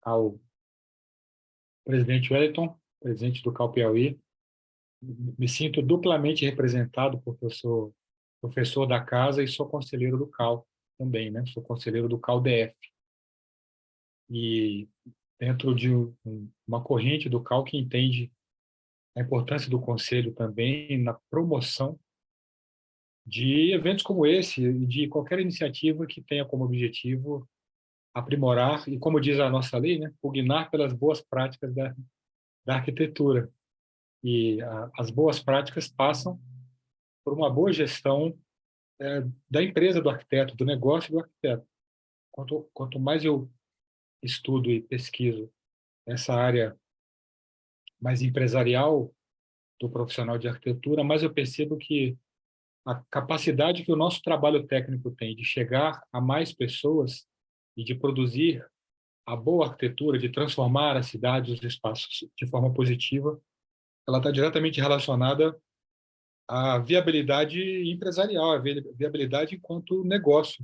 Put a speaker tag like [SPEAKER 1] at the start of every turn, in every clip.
[SPEAKER 1] ao presidente Wellington, presidente do CAU Piauí. Me sinto duplamente representado, porque eu sou professor da casa e sou conselheiro do CAU também, né? Sou conselheiro do CAU DF. E dentro de uma corrente do CAU que entende a importância do conselho também na promoção de eventos como esse e de qualquer iniciativa que tenha como objetivo aprimorar e, como diz a nossa lei, né, pugnar pelas boas práticas da arquitetura. E as boas práticas passam por uma boa gestão da empresa do arquiteto, do negócio do arquiteto. Quanto mais eu estudo e pesquiso essa área mais empresarial do profissional de arquitetura, mais eu percebo que a capacidade que o nosso trabalho técnico tem de chegar a mais pessoas e de produzir a boa arquitetura, de transformar a cidade, os espaços de forma positiva, ela está diretamente relacionada à viabilidade empresarial, à viabilidade enquanto negócio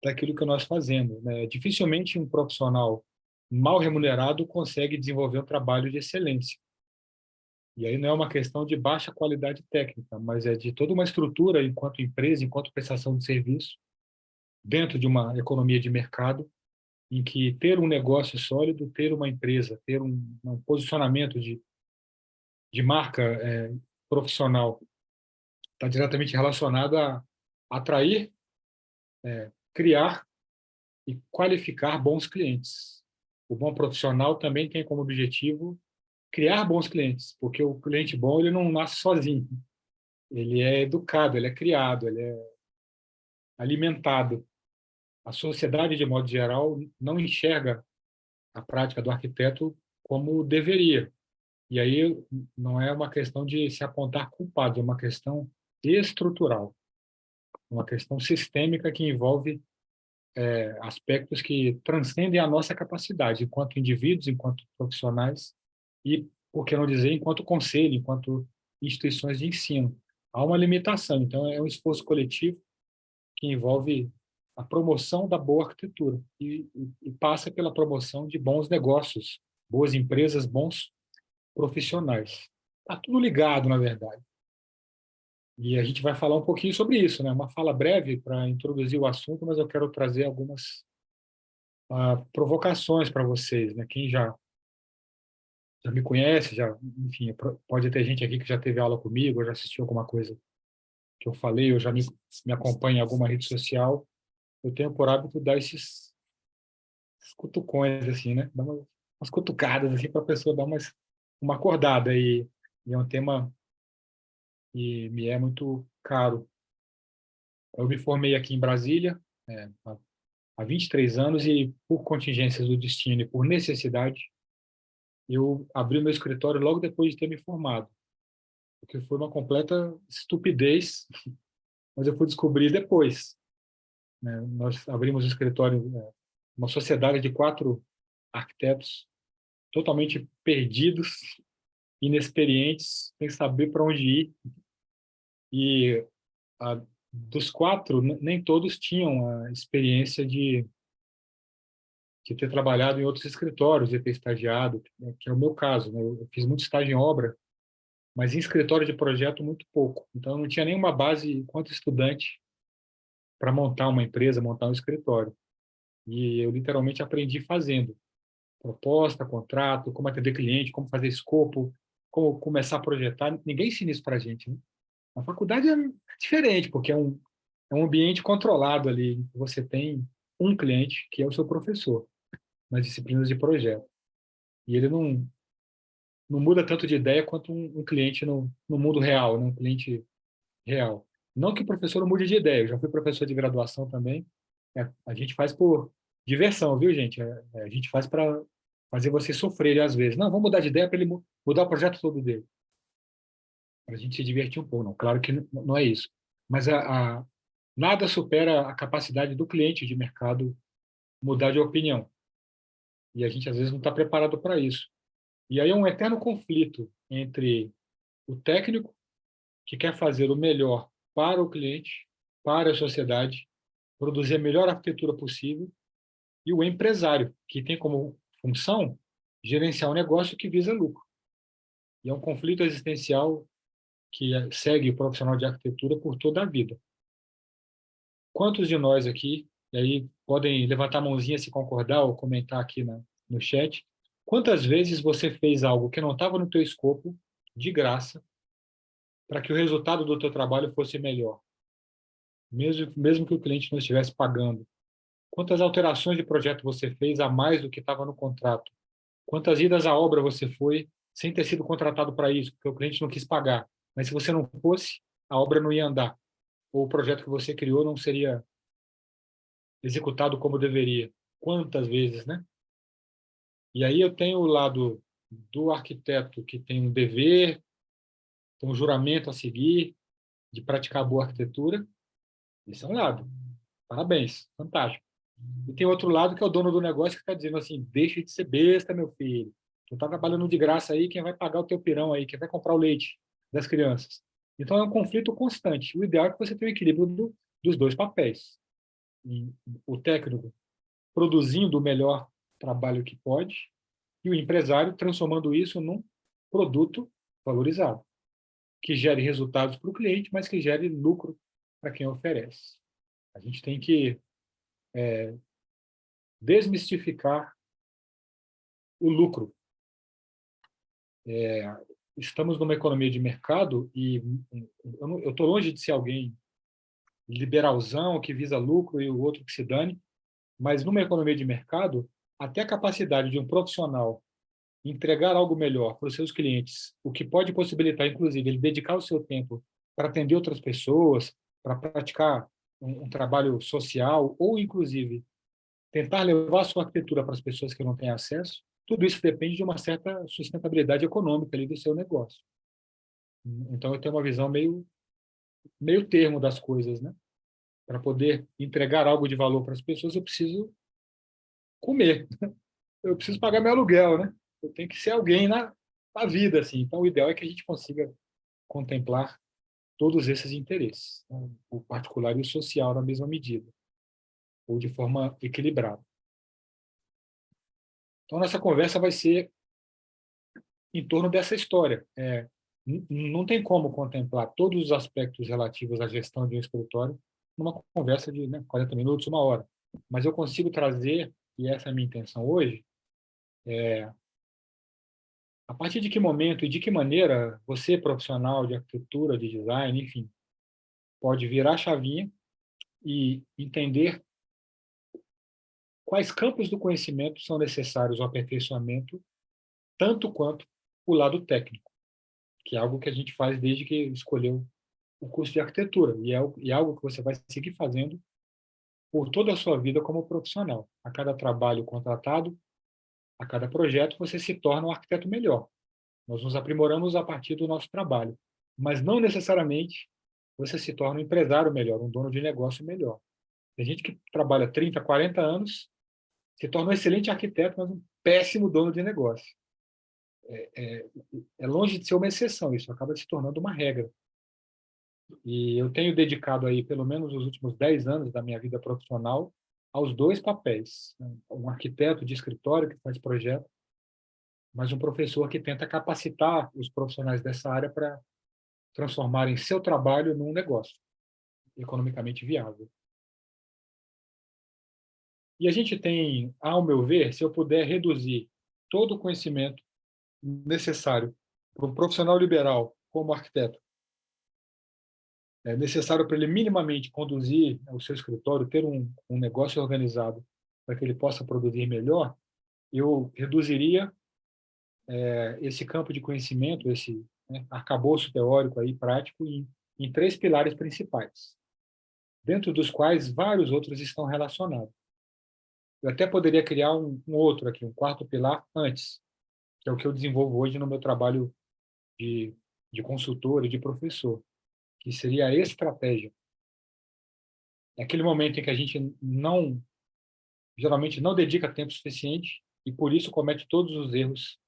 [SPEAKER 1] daquilo que nós fazemos, né? Dificilmente um profissional mal remunerado consegue desenvolver um trabalho de excelência. E aí não é uma questão de baixa qualidade técnica, mas é de toda uma estrutura enquanto empresa, enquanto prestação de serviço, dentro de uma economia de mercado, em que ter um negócio sólido, ter uma empresa, ter um posicionamento de marca profissional está diretamente relacionado a atrair, criar e qualificar bons clientes. O bom profissional também tem como objetivo criar bons clientes, porque o cliente bom ele não nasce sozinho, ele é educado, ele é criado, ele é alimentado. A sociedade, de modo geral, não enxerga a prática do arquiteto como deveria. E aí não é uma questão de se apontar culpados, é uma questão estrutural, uma questão sistêmica que envolve aspectos que transcendem a nossa capacidade enquanto indivíduos, enquanto profissionais e, por que não dizer, enquanto conselho, enquanto instituições de ensino. Há uma limitação, então é um esforço coletivo que envolve a promoção da boa arquitetura e passa pela promoção de bons negócios, boas empresas, bons profissionais. Está tudo ligado, na verdade. E a gente vai falar um pouquinho sobre isso, né? Uma fala breve para introduzir o assunto, mas eu quero trazer algumas provocações para vocês, né? Quem já me conhece, já, enfim, pode ter gente aqui que já teve aula comigo, ou já assistiu alguma coisa que eu falei, ou já me acompanha em alguma rede social. Eu tenho por hábito dar esses cutucões, assim, né? Dar umas cutucadas, assim, para a pessoa dar uma acordada. E é um tema que me é muito caro. Eu me formei aqui em Brasília, há 23 anos, e por contingências do destino e por necessidade, eu abri o meu escritório logo depois de ter me formado, porque foi uma completa estupidez, mas eu fui descobrir depois, né? Nós abrimos o escritório, uma sociedade de 4 arquitetos totalmente perdidos, inexperientes, sem saber para onde ir, e dos 4, nem todos tinham a experiência de ter trabalhado em outros escritórios, de ter estagiado, né, que é o meu caso, né? Eu fiz muito estágio em obra, mas em escritório de projeto muito pouco. Então eu não tinha nenhuma base enquanto estudante para montar uma empresa, montar um escritório. E eu literalmente aprendi fazendo proposta, contrato, como atender cliente, como fazer escopo, como começar a projetar. Ninguém ensina isso para a gente, né? Na faculdade é diferente, porque é um ambiente controlado ali. Você tem um cliente, que é o seu professor, nas disciplinas de projeto. E ele não muda tanto de ideia quanto um cliente no mundo real, né? Um cliente real. Não que o professor não mude de ideia, eu já fui professor de graduação também. A gente faz por diversão, viu, gente? A gente faz para fazer você sofrer às vezes. Não, vamos mudar de ideia para ele mudar o projeto todo dele, para a gente se divertir um pouco. Não, claro que não é isso. Mas nada supera a capacidade do cliente de mercado mudar de opinião. E a gente às vezes não está preparado para isso. E aí é um eterno conflito entre o técnico, que quer fazer o melhor para o cliente, para a sociedade, produzir a melhor arquitetura possível, e o empresário, que tem como função gerenciar um negócio que visa lucro. E é um conflito existencial que segue o profissional de arquitetura por toda a vida. Quantos de nós aqui, e aí podem levantar a mãozinha se concordar ou comentar aqui no chat, quantas vezes você fez algo que não estava no teu escopo, de graça, para que o resultado do teu trabalho fosse melhor, mesmo que o cliente não estivesse pagando? Quantas alterações de projeto você fez a mais do que estava no contrato? Quantas idas à obra você foi sem ter sido contratado para isso, porque o cliente não quis pagar? Mas se você não fosse, a obra não ia andar, ou o projeto que você criou não seria executado como deveria. Quantas vezes, né? E aí eu tenho o lado do arquiteto que tem um dever, tem um juramento a seguir de praticar boa arquitetura. Esse é um lado. Parabéns, fantástico. E tem outro lado que é o dono do negócio que está dizendo assim, deixe de ser besta, meu filho. Tu está trabalhando de graça aí, quem vai pagar o teu pirão aí, quem vai comprar o leite das crianças? Então é um conflito constante. O ideal é que você tenha o equilíbrio dos dois papéis. E o técnico produzindo o melhor trabalho que pode e o empresário transformando isso num produto valorizado, que gere resultados para o cliente, mas que gere lucro para quem oferece. A gente tem que desmistificar o lucro. Estamos numa economia de mercado e eu estou longe de ser alguém liberalzão que visa lucro e o outro que se dane, mas numa economia de mercado, até a capacidade de um profissional entregar algo melhor para os seus clientes, o que pode possibilitar, inclusive, ele dedicar o seu tempo para atender outras pessoas, para praticar um trabalho social, ou, inclusive, tentar levar a sua arquitetura para as pessoas que não têm acesso, tudo isso depende de uma certa sustentabilidade econômica ali do seu negócio. Então, eu tenho uma visão meio termo das coisas, né? Para poder entregar algo de valor para as pessoas, eu preciso comer, eu preciso pagar meu aluguel, né? Eu tenho que ser alguém na vida, assim. Então, o ideal é que a gente consiga contemplar todos esses interesses, né? O particular e o social na mesma medida, ou de forma equilibrada. Então, nossa conversa vai ser em torno dessa história. Não tem como contemplar todos os aspectos relativos à gestão de um escritório numa conversa de 40 minutos, uma hora. Mas eu consigo trazer, e essa é a minha intenção hoje, a partir de que momento e de que maneira você, profissional de arquitetura, de design, enfim, pode virar a chavinha e entender quais campos do conhecimento são necessários ao aperfeiçoamento, tanto quanto o lado técnico, que é algo que a gente faz desde que escolheu o curso de arquitetura, e é algo que você vai seguir fazendo por toda a sua vida como profissional. A cada trabalho contratado, a cada projeto, você se torna um arquiteto melhor. Nós nos aprimoramos a partir do nosso trabalho, mas não necessariamente você se torna um empresário melhor, um dono de negócio melhor. Tem gente que trabalha 30, 40 anos, se torna um excelente arquiteto, mas um péssimo dono de negócio. É longe de ser uma exceção, isso acaba se tornando uma regra. E eu tenho dedicado aí pelo menos os últimos 10 anos da minha vida profissional aos dois papéis, né? Um arquiteto de escritório que faz projeto, mas um professor que tenta capacitar os profissionais dessa área para transformarem seu trabalho num negócio economicamente viável. E a gente tem, ao meu ver, se eu puder reduzir todo o conhecimento necessário para um profissional liberal como arquiteto, é necessário para ele minimamente conduzir o seu escritório, ter um negócio organizado para que ele possa produzir melhor, eu reduziria esse campo de conhecimento, esse arcabouço teórico aí prático em três pilares principais, dentro dos quais vários outros estão relacionados. Eu até poderia criar um outro aqui, um quarto pilar antes, que é o que eu desenvolvo hoje no meu trabalho de, de consultor e de professor, que seria a estratégia. É aquele momento em que a gente geralmente não dedica tempo suficiente e por isso comete todos os erros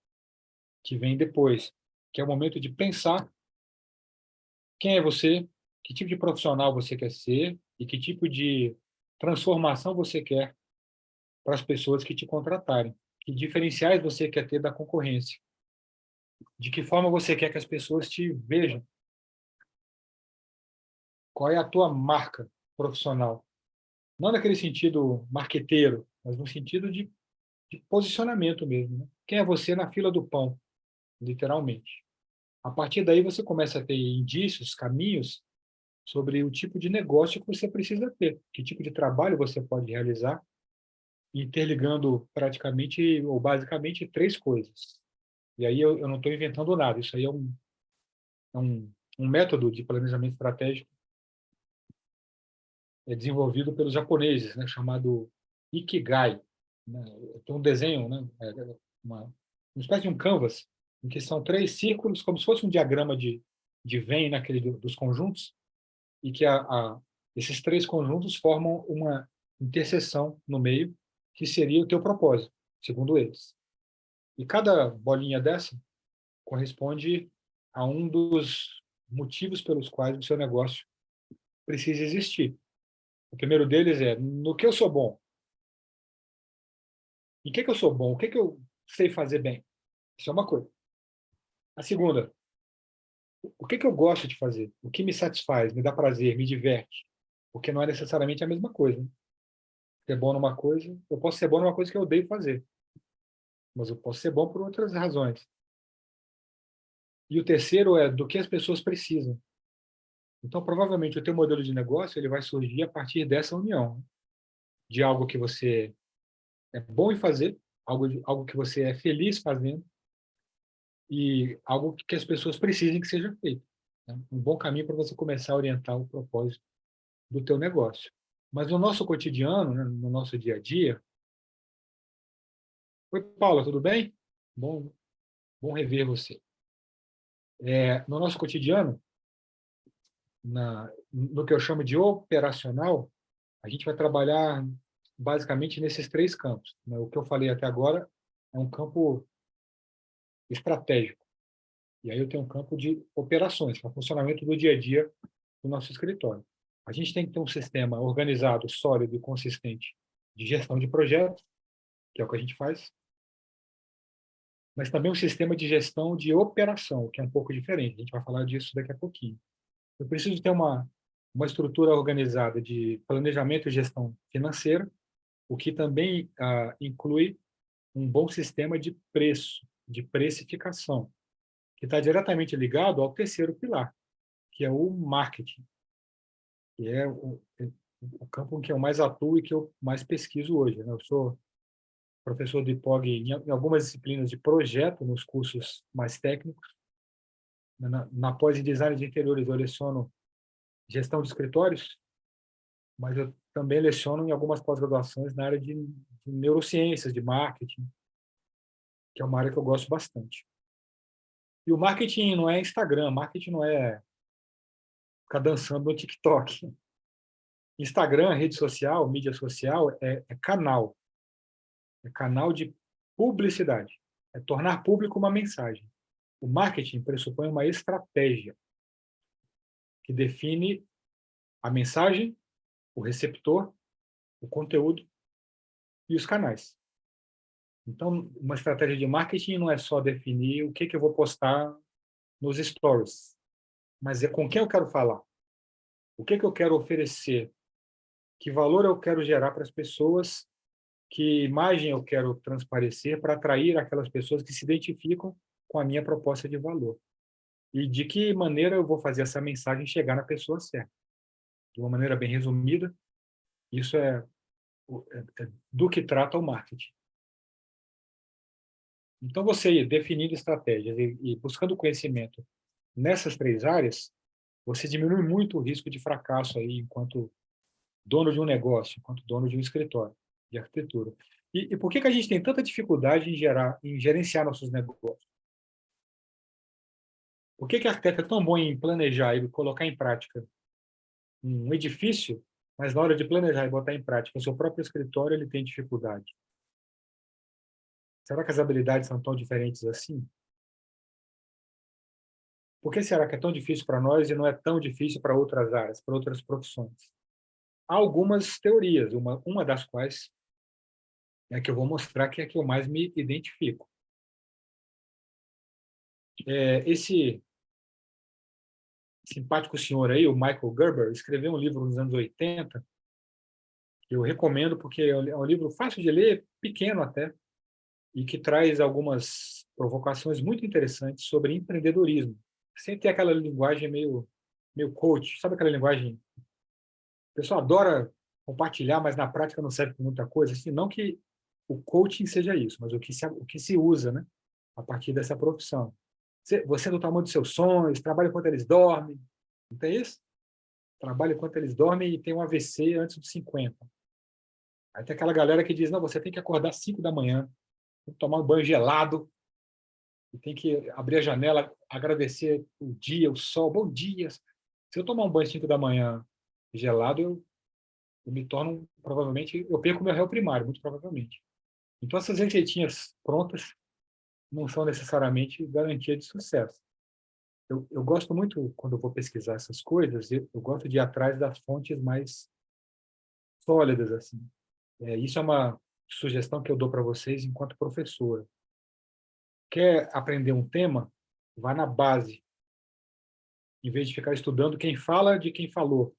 [SPEAKER 1] que vêm depois, que é o momento de pensar quem é você, que tipo de profissional você quer ser e que tipo de transformação você quer para as pessoas que te contratarem. Que diferenciais você quer ter da concorrência? De que forma você quer que as pessoas te vejam? Qual é a tua marca profissional? Não naquele sentido marqueteiro, mas no sentido de posicionamento mesmo, né? Quem é você na fila do pão, literalmente. A partir daí você começa a ter indícios, caminhos sobre o tipo de negócio que você precisa ter, que tipo de trabalho você pode realizar, interligando praticamente ou basicamente três coisas. E aí eu não estou inventando nada, isso aí é um método de planejamento estratégico desenvolvido pelos japoneses, né, chamado Ikigai. Né? Tem um desenho, né, uma espécie de um canvas, em que são três círculos, como se fosse um diagrama de Venn, naquele dos conjuntos, e que esses três conjuntos formam uma interseção no meio, que seria o teu propósito, segundo eles. E cada bolinha dessa corresponde a um dos motivos pelos quais o seu negócio precisa existir. O primeiro deles é no que eu sou bom. Em que eu sou bom? O que eu sei fazer bem? Isso é uma coisa. A segunda, o que eu gosto de fazer? O que me satisfaz, me dá prazer, me diverte? Porque não é necessariamente a mesma coisa. Né? Ser bom numa coisa, eu posso ser bom numa coisa que eu odeio fazer, mas eu posso ser bom por outras razões. E o terceiro é do que as pessoas precisam. Então, provavelmente, o teu modelo de negócio ele vai surgir a partir dessa união, de algo que você é bom em fazer, algo que você é feliz fazendo e algo que as pessoas precisem que seja feito. Né? Um bom caminho para você começar a orientar o propósito do teu negócio. Mas no nosso cotidiano, né, no nosso dia a dia... Oi, Paula, tudo bem? Bom, bom rever você. No nosso cotidiano, no que eu chamo de operacional, a gente vai trabalhar basicamente nesses três campos. Né? O que eu falei até agora é um campo estratégico. E aí eu tenho um campo de operações, que é o funcionamento do dia a dia do nosso escritório. A gente tem que ter um sistema organizado, sólido e consistente de gestão de projetos, que é o que a gente faz, mas também um sistema de gestão de operação, que é um pouco diferente. A gente vai falar disso daqui a pouquinho. Eu preciso ter uma estrutura organizada de planejamento e gestão financeira, o que também inclui um bom sistema de preço, de precificação, que está diretamente ligado ao terceiro pilar, que é o marketing, que é o campo em que eu mais atuo e que eu mais pesquiso hoje. Né? Eu sou professor do IPOG em algumas disciplinas de projeto, nos cursos mais técnicos. Na pós em design de interiores, eu leciono gestão de escritórios, mas eu também leciono em algumas pós-graduações na área de neurociências, de marketing, que é uma área que eu gosto bastante. E o marketing não é Instagram, marketing não é ficar dançando no TikTok. Instagram, rede social, mídia social, é canal. É canal de publicidade. É tornar público uma mensagem. O marketing pressupõe uma estratégia que define a mensagem, o receptor, o conteúdo e os canais. Então, uma estratégia de marketing não é só definir o que eu vou postar nos stories, mas é com quem eu quero falar, o que eu quero oferecer, que valor eu quero gerar para as pessoas, que imagem eu quero transparecer para atrair aquelas pessoas que se identificam com a minha proposta de valor. E de que maneira eu vou fazer essa mensagem chegar na pessoa certa. De uma maneira bem resumida, isso é do que trata o marketing. Então, você definindo estratégias e buscando conhecimento nessas três áreas, você diminui muito o risco de fracasso aí enquanto dono de um negócio, enquanto dono de um escritório de arquitetura. E por que a gente tem tanta dificuldade em gerenciar nossos negócios? Por que arquiteto é tão bom em planejar e colocar em prática um edifício, mas na hora de planejar e botar em prática o seu próprio escritório, ele tem dificuldade? Será que as habilidades são tão diferentes assim? Por que será que é tão difícil para nós e não é tão difícil para outras áreas, para outras profissões? Há algumas teorias, uma das quais é a que eu vou mostrar que é a que eu mais me identifico. Esse simpático senhor aí, o Michael Gerber, escreveu um livro nos anos 80, que eu recomendo porque é um livro fácil de ler, pequeno até, e que traz algumas provocações muito interessantes sobre empreendedorismo, sem ter aquela linguagem meio coach, sabe aquela linguagem. O pessoal adora compartilhar, mas na prática não serve para muita coisa. Assim, não que o coaching seja isso, mas o que se usa, né, a partir dessa profissão. Você é do tamanho dos seus sonhos, trabalha enquanto eles dormem, não tem isso? Trabalha enquanto eles dormem e tem um AVC antes dos 50. Aí tem aquela galera que diz, não, você tem que acordar às 5 da manhã, tem que tomar um banho gelado, e tem que abrir a janela, agradecer o dia, o sol, bom dia. Se eu tomar um banho às 5 da manhã gelado, eu me torno, provavelmente, eu perco meu réu primário, muito provavelmente. Então, essas receitinhas prontas não são necessariamente garantia de sucesso. Eu gosto muito, quando eu vou pesquisar essas coisas, eu gosto de ir atrás das fontes mais sólidas, assim. Isso é uma sugestão que eu dou para vocês enquanto professora. Quer aprender um tema? Vá na base, em vez de ficar estudando quem fala de quem falou.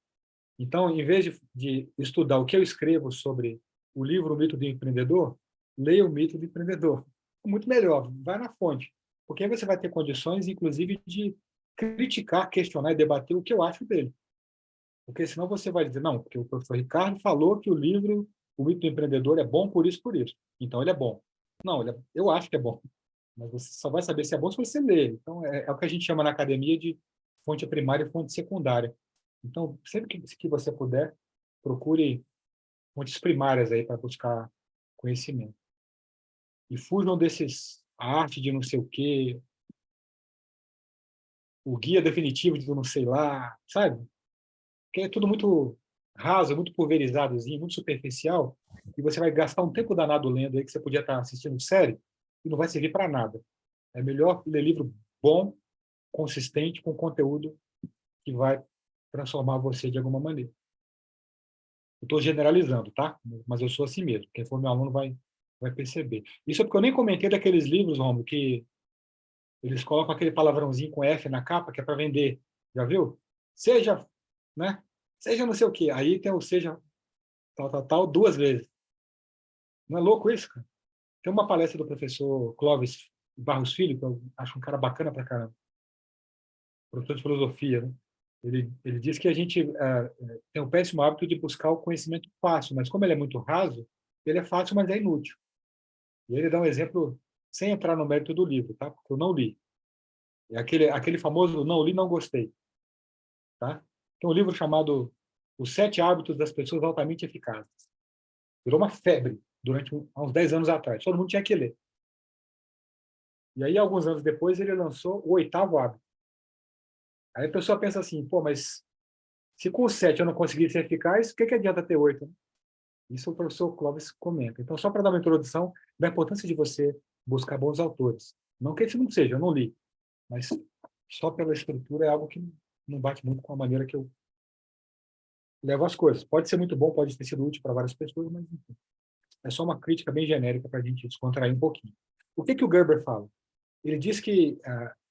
[SPEAKER 1] Então, em vez de estudar o que eu escrevo sobre o livro O Mito do Empreendedor, leia o Mito do Empreendedor. Muito melhor, vai na fonte. Porque aí você vai ter condições, inclusive, de criticar, questionar e debater o que eu acho dele. Porque senão você vai dizer, não, porque o professor Ricardo falou que o livro O Mito do Empreendedor é bom por isso, por isso. Então, ele é bom. Não, eu acho que é bom. Mas você só vai saber se é bom se você ler. Então, é o que a gente chama na academia de fonte primária e fonte secundária. Então, sempre que você puder, procure fontes primárias aí para buscar conhecimento. E fujam desses a arte de não sei o quê, o guia definitivo de não sei lá, sabe? Porque é tudo muito raso, muito pulverizadozinho, muito superficial, e você vai gastar um tempo danado lendo aí que você podia estar assistindo série e não vai servir para nada. É melhor ler livro bom, consistente, com conteúdo que vai transformar você de alguma maneira. Eu estou generalizando, tá? Mas eu sou assim mesmo. Quem for meu aluno vai perceber. Isso é porque eu nem comentei daqueles livros, Romulo, que eles colocam aquele palavrãozinho com F na capa, que é para vender. Já viu? Seja, né? Seja não sei o quê. Aí tem o seja tal, tal, tal, duas vezes. Não é louco isso, cara? Tem uma palestra do professor Clóvis Barros Filho, que eu acho um cara bacana pra caramba, professor de filosofia, né? Ele diz que a gente tem o péssimo hábito de buscar o conhecimento fácil, mas como ele é muito raso, ele é fácil, mas é inútil. E ele dá um exemplo sem entrar no mérito do livro, tá? Porque eu não li. É aquele famoso não li, não gostei, tá? Tem um livro chamado Os Sete Hábitos das Pessoas Altamente Eficazes. Virou uma febre durante há uns 10 anos atrás. Todo mundo tinha que ler. E aí, alguns anos depois, ele lançou o oitavo hábito. Aí a pessoa pensa assim, pô, mas se com o 7 eu não conseguir ser eficaz, o que adianta ter 8? Né? Isso o professor Clóvis comenta. Então, só para dar uma introdução da importância de você buscar bons autores. Não que esse não seja, eu não li, mas só pela estrutura é algo que não bate muito com a maneira que eu levo as coisas. Pode ser muito bom, pode ter sido útil para várias pessoas, mas enfim, é só uma crítica bem genérica para a gente descontrair um pouquinho. O que o Gerber fala? Ele diz que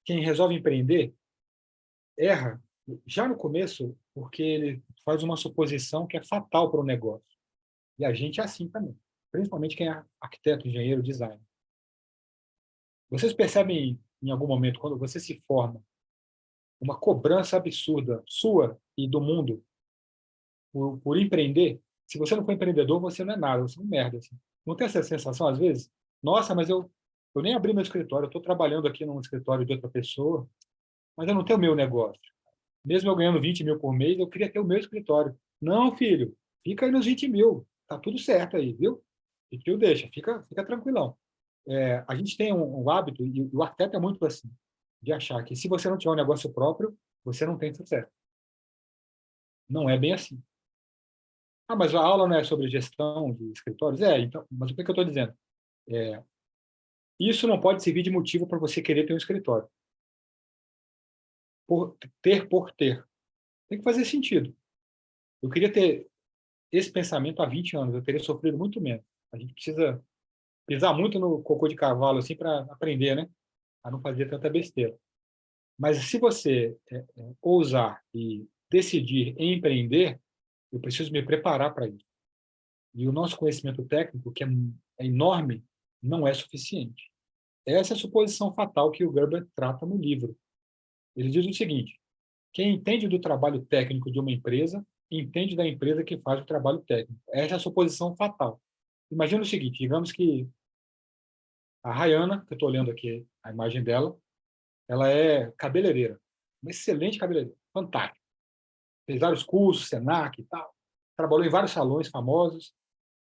[SPEAKER 1] quem resolve empreender erra já no começo porque ele faz uma suposição que é fatal para o negócio. E a gente é assim também, principalmente quem é arquiteto, engenheiro, designer. Vocês percebem em algum momento, quando você se forma, uma cobrança absurda sua e do mundo por empreender? Se você não for empreendedor, você não é nada, você é um merda. Assim. Não tem essa sensação, às vezes? Nossa, mas eu nem abri meu escritório, eu estou trabalhando aqui num escritório de outra pessoa, mas eu não tenho o meu negócio. Mesmo eu ganhando 20 mil por mês, eu queria ter o meu escritório. Não, filho, fica aí nos 20 mil. Tá tudo certo aí, viu? E que eu deixa, fica tranquilão. A gente tem um hábito, e o arquiteto é muito assim, de achar que se você não tiver um negócio próprio, você não tem sucesso. Não é bem assim. Ah, mas a aula não é sobre gestão de escritórios? Então, mas o que eu estou dizendo? É, isso não pode servir de motivo para você querer ter um escritório. Por ter. Tem que fazer sentido. Eu queria ter esse pensamento há 20 anos, eu teria sofrido muito menos. A gente precisa pisar muito no cocô de cavalo assim para aprender, né? A não fazer tanta besteira. Mas se você ousar e decidir empreender, eu preciso me preparar para isso. E o nosso conhecimento técnico, que é enorme, não é suficiente. Essa é a suposição fatal que o Gerber trata no livro. Ele diz o seguinte: quem entende do trabalho técnico de uma empresa, entende da empresa que faz o trabalho técnico. Essa é a suposição fatal. Imagina o seguinte: digamos que a Rayana, que eu estou olhando aqui a imagem dela, ela é cabeleireira, uma excelente cabeleireira, fantástica. Fez vários cursos, Senac e tal, trabalhou em vários salões famosos,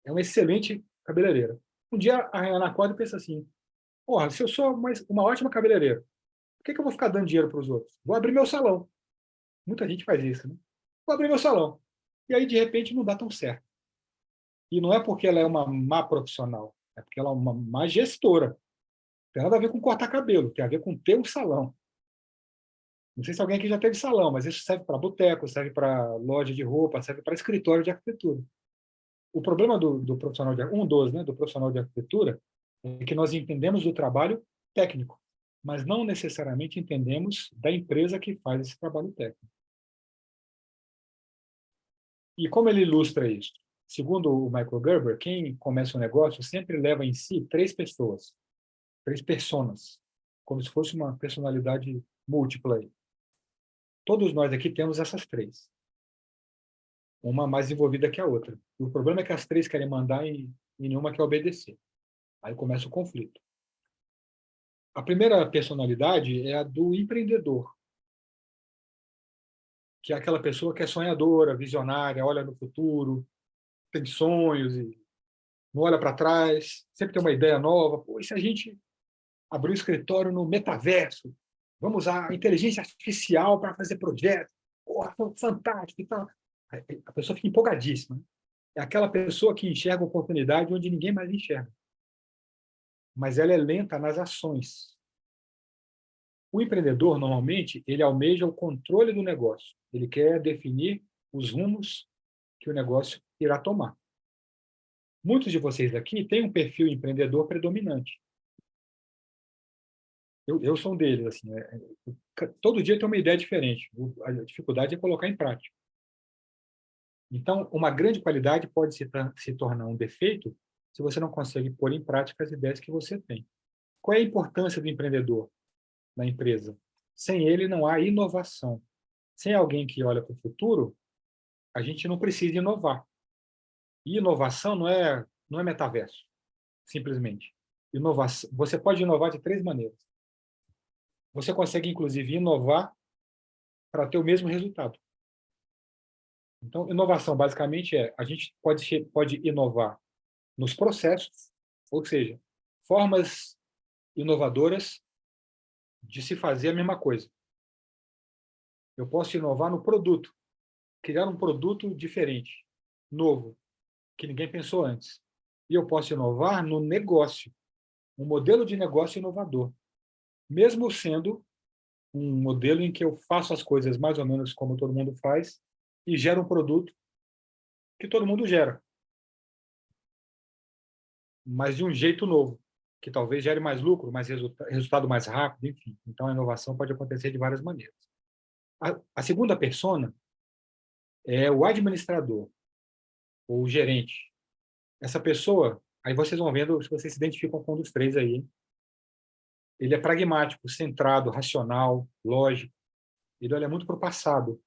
[SPEAKER 1] é uma excelente cabeleireira. Um dia a Rayana acorda e pensa assim: porra, se eu sou uma ótima cabeleireira, por que eu vou ficar dando dinheiro para os outros? Vou abrir meu salão. Muita gente faz isso, né? Vou abrir meu salão. E aí, de repente, não dá tão certo. E não é porque ela é uma má profissional, é porque ela é uma má gestora. Não tem nada a ver com cortar cabelo, tem a ver com ter um salão. Não sei se alguém aqui já teve salão, mas isso serve para boteco, serve para loja de roupa, serve para escritório de arquitetura. O problema do profissional do profissional de arquitetura é que nós entendemos do trabalho técnico, mas não necessariamente entendemos da empresa que faz esse trabalho técnico. E como ele ilustra isso? Segundo o Michael Gerber, quem começa um negócio sempre leva em si três pessoas, três personas, como se fosse uma personalidade múltipla aí. Todos nós aqui temos essas três, uma mais envolvida que a outra. E o problema é que as três querem mandar e nenhuma quer obedecer. Aí começa o conflito. A primeira personalidade é a do empreendedor, que é aquela pessoa que é sonhadora, visionária, olha no futuro, tem sonhos e não olha para trás, sempre tem uma ideia nova. Pô, e se a gente abrir um escritório no metaverso? Vamos usar a inteligência artificial para fazer projetos. Porra, fantástico e tal. A pessoa fica empolgadíssima. É aquela pessoa que enxerga oportunidade onde ninguém mais enxerga. Mas ela é lenta nas ações. O empreendedor, normalmente, ele almeja o controle do negócio. Ele quer definir os rumos que o negócio irá tomar. Muitos de vocês aqui têm um perfil empreendedor predominante. Eu sou um deles. Assim, todo dia tem uma ideia diferente. A dificuldade é colocar em prática. Então, uma grande qualidade pode se tornar um defeito se você não consegue pôr em prática as ideias que você tem. Qual é a importância do empreendedor na empresa? Sem ele, não há inovação. Sem alguém que olha para o futuro, a gente não precisa inovar. E inovação não é metaverso, simplesmente. Inovação, você pode inovar de três maneiras. Você consegue, inclusive, inovar para ter o mesmo resultado. Então, inovação, basicamente, a gente pode inovar nos processos, ou seja, formas inovadoras de se fazer a mesma coisa. Eu posso inovar no produto, criar um produto diferente, novo, que ninguém pensou antes. E eu posso inovar no negócio, um modelo de negócio inovador, mesmo sendo um modelo em que eu faço as coisas mais ou menos como todo mundo faz e gero um produto que todo mundo gera, mas de um jeito novo, que talvez gere mais lucro, mais resultado mais rápido, enfim. Então, a inovação pode acontecer de várias maneiras. A segunda persona é o administrador, ou o gerente. Essa pessoa, aí vocês vão vendo se vocês se identificam com um dos três aí. Hein? Ele é pragmático, centrado, racional, lógico. Ele olha muito para o passado,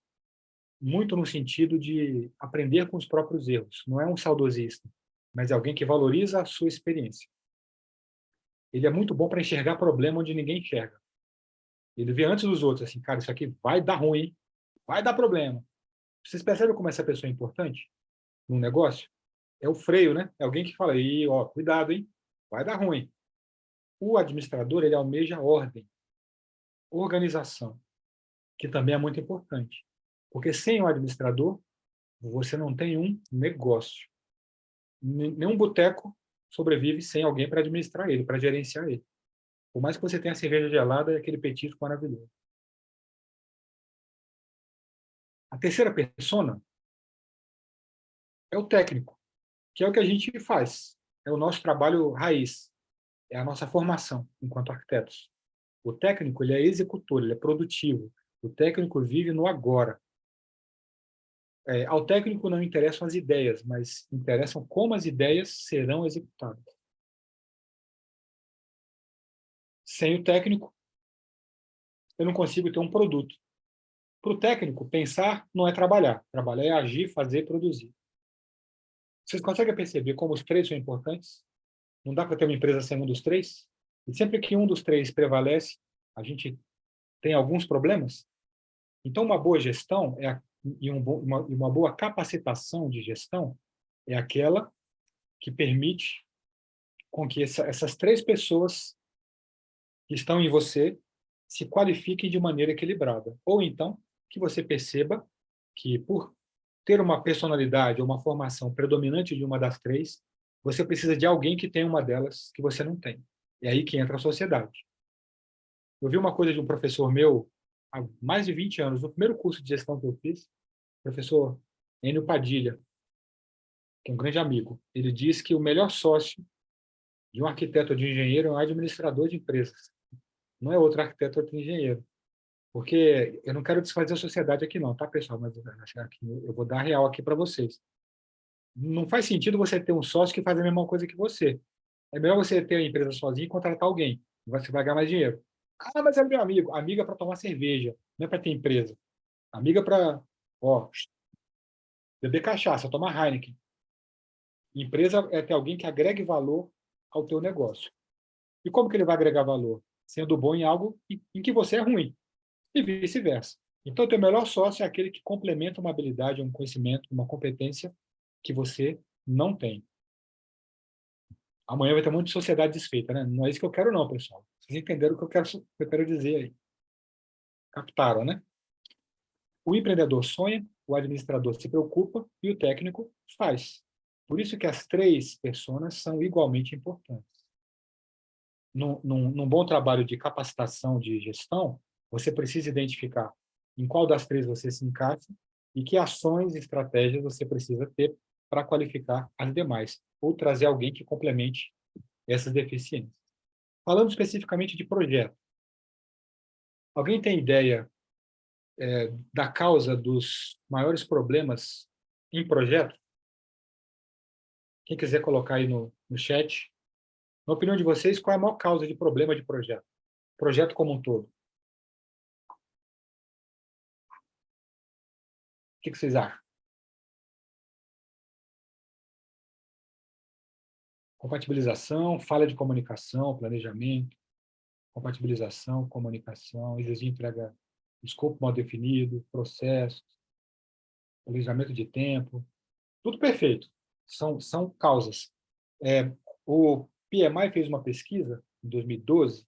[SPEAKER 1] muito no sentido de aprender com os próprios erros. Não é um saudosista, mas é alguém que valoriza a sua experiência. Ele é muito bom para enxergar problema onde ninguém enxerga. Ele vê antes dos outros, assim, cara, isso aqui vai dar ruim, vai dar problema. Vocês percebem como essa pessoa é importante num negócio? É o freio, né? É alguém que fala aí, ó, cuidado, hein? Vai dar ruim. O administrador, ele almeja ordem, organização, que também é muito importante. Porque sem o administrador, você não tem um negócio. Nenhum boteco sobrevive sem alguém para administrar ele, para gerenciar ele. Por mais que você tenha a cerveja gelada e aquele petisco maravilhoso. A terceira persona é o técnico, que é o que a gente faz. É o nosso trabalho raiz. é a nossa formação enquanto arquitetos. O técnico, ele é executor, ele é produtivo. O técnico vive no agora. Ao técnico não interessam as ideias, mas interessam como as ideias serão executadas. Sem o técnico, eu não consigo ter um produto. Para o técnico, pensar não é trabalhar. Trabalhar é agir, fazer, produzir. Vocês conseguem perceber como os três são importantes? Não dá para ter uma empresa sem um dos três? E sempre que um dos três prevalece, a gente tem alguns problemas? Então, uma boa gestão uma boa capacitação de gestão é aquela que permite com que essas três pessoas que estão em você se qualifiquem de maneira equilibrada. Ou então, que você perceba que, por ter uma personalidade ou uma formação predominante de uma das três, você precisa de alguém que tenha uma delas que você não tem. É aí que entra a sociedade. Eu vi uma coisa de um professor meu, há mais de 20 anos, no primeiro curso de gestão que eu fiz, professor Enio Padilha, que é um grande amigo. Ele diz que o melhor sócio de um arquiteto ou de um engenheiro é um administrador de empresas. Não é outro arquiteto ou outro engenheiro. Porque eu não quero desfazer a sociedade aqui não, tá, pessoal? Mas aqui, eu vou dar real aqui para vocês. Não faz sentido você ter um sócio que faz a mesma coisa que você. É melhor você ter a empresa sozinho e contratar alguém. Você vai ganhar mais dinheiro. Ah, mas é meu amigo. Amiga para tomar cerveja, não é para ter empresa. Amiga para, beber cachaça, tomar Heineken. Empresa é ter alguém que agregue valor ao teu negócio. E como que ele vai agregar valor? Sendo bom em algo em que você é ruim. E vice-versa. Então, o teu melhor sócio é aquele que complementa uma habilidade, um conhecimento, uma competência que você não tem. Amanhã vai ter um monte de sociedade desfeita, né? Não é isso que eu quero, não, pessoal. Vocês entenderam o que eu quero dizer aí. Captaram, né? O empreendedor sonha, o administrador se preocupa e o técnico faz. Por isso que as três pessoas são igualmente importantes. Num bom trabalho de capacitação de gestão, você precisa identificar em qual das três você se encaixa e que ações e estratégias você precisa ter para qualificar as demais, ou trazer alguém que complemente essas deficiências. Falando especificamente de projeto, alguém tem ideia da causa dos maiores problemas em projeto? Quem quiser colocar aí no chat. Na opinião de vocês, qual é a maior causa de problema de projeto? Projeto como um todo. O que vocês acham? Compatibilização, falha de comunicação, planejamento, compatibilização, comunicação, exigir entrega, escopo mal definido, processos, planejamento de tempo, tudo perfeito. São causas. O PMI fez uma pesquisa em 2012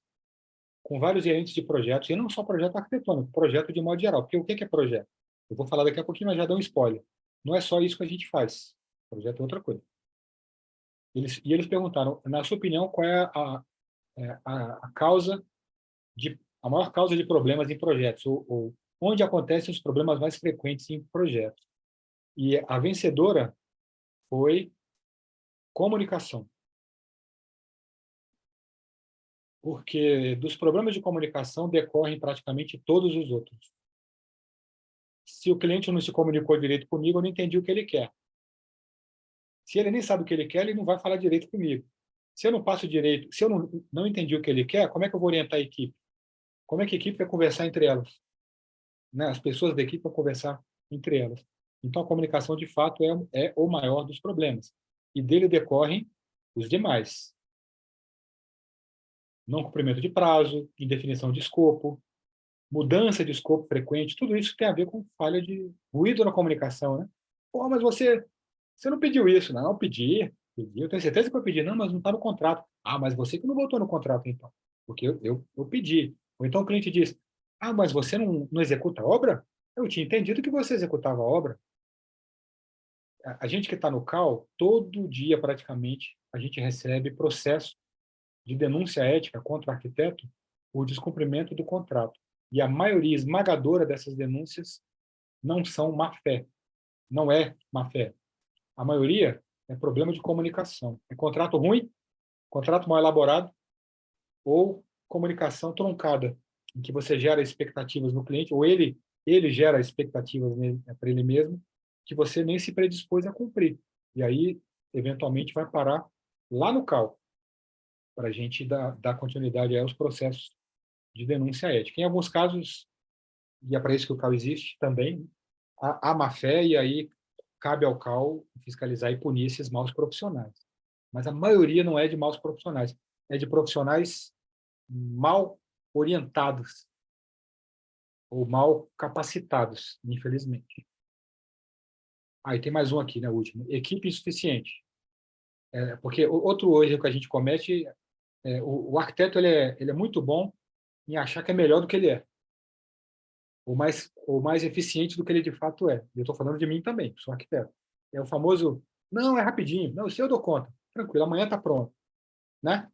[SPEAKER 1] com vários gerentes de projetos, e não só projeto arquitetônico, projeto de modo geral. Porque o que é projeto? Eu vou falar daqui a pouquinho, mas já dou um spoiler. Não é só isso que a gente faz. Projeto é outra coisa. Eles perguntaram, na sua opinião, qual é a maior causa de problemas em projetos, ou onde acontecem os problemas mais frequentes em projetos. E a vencedora foi comunicação. Porque dos problemas de comunicação decorrem praticamente todos os outros. Se o cliente não se comunicou direito comigo, eu não entendi o que ele quer. Se ele nem sabe o que ele quer, ele não vai falar direito comigo. Se eu não passo direito, se eu não entendi o que ele quer, como é que eu vou orientar a equipe? Como é que a equipe vai conversar entre elas? Né? As pessoas da equipe vão conversar entre elas. Então, a comunicação, de fato, é o maior dos problemas. E dele decorrem os demais. Não cumprimento de prazo, indefinição de escopo, mudança de escopo frequente, tudo isso tem a ver com falha de ruído na comunicação, né? Pô, mas você não pediu isso, não? Eu pedi, eu tenho certeza que eu pedi, não, mas não está no contrato. Ah, mas você que não botou no contrato, então, porque eu pedi. Ou então o cliente diz, ah, mas você não executa a obra? Eu tinha entendido que você executava a obra. A gente que está no CAL, todo dia praticamente, a gente recebe processo de denúncia ética contra o arquiteto por descumprimento do contrato. E a maioria esmagadora dessas denúncias não são má-fé, não é má-fé. A maioria é problema de comunicação. É contrato ruim, contrato mal elaborado, ou comunicação truncada, em que você gera expectativas no cliente, ou ele gera expectativas para ele mesmo, que você nem se predispôs a cumprir. E aí, eventualmente, vai parar lá no CAL, para a gente dar continuidade aos processos de denúncia ética. Em alguns casos, e é para isso que o CAL existe também, há má-fé, e aí cabe ao CAL fiscalizar e punir esses maus profissionais. Mas a maioria não é de maus profissionais, é de profissionais mal orientados ou mal capacitados, infelizmente. Ah, e tem mais um aqui, né, último. Equipe insuficiente. Porque outro erro que a gente comete, o arquiteto ele é muito bom em achar que é melhor do que ele é, ou mais eficiente do que ele de fato é. E eu estou falando de mim também, sou arquiteto. É o famoso, não, é rapidinho, não, isso eu dou conta, tranquilo, amanhã está pronto, né?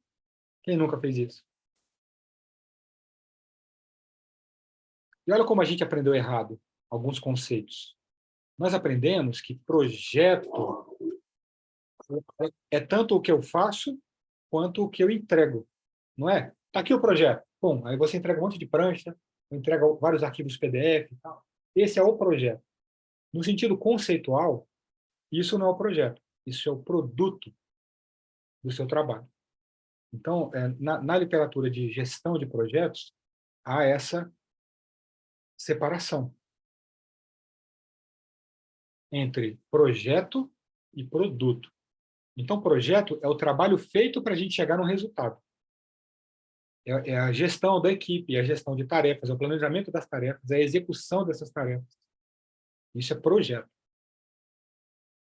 [SPEAKER 1] Quem nunca fez isso? E olha como a gente aprendeu errado alguns conceitos. Nós aprendemos que projeto é tanto o que eu faço quanto o que eu entrego, não é? Está aqui o projeto. Bom, aí você entrega um monte de prancha, entrega vários arquivos PDF e tal. Esse é o projeto. No sentido conceitual, isso não é o projeto, isso é o produto do seu trabalho. Então, na literatura de gestão de projetos, há essa separação entre projeto e produto. Então, projeto é o trabalho feito para a gente chegar no resultado. É a gestão da equipe, é a gestão de tarefas, é o planejamento das tarefas, é a execução dessas tarefas. Isso é projeto.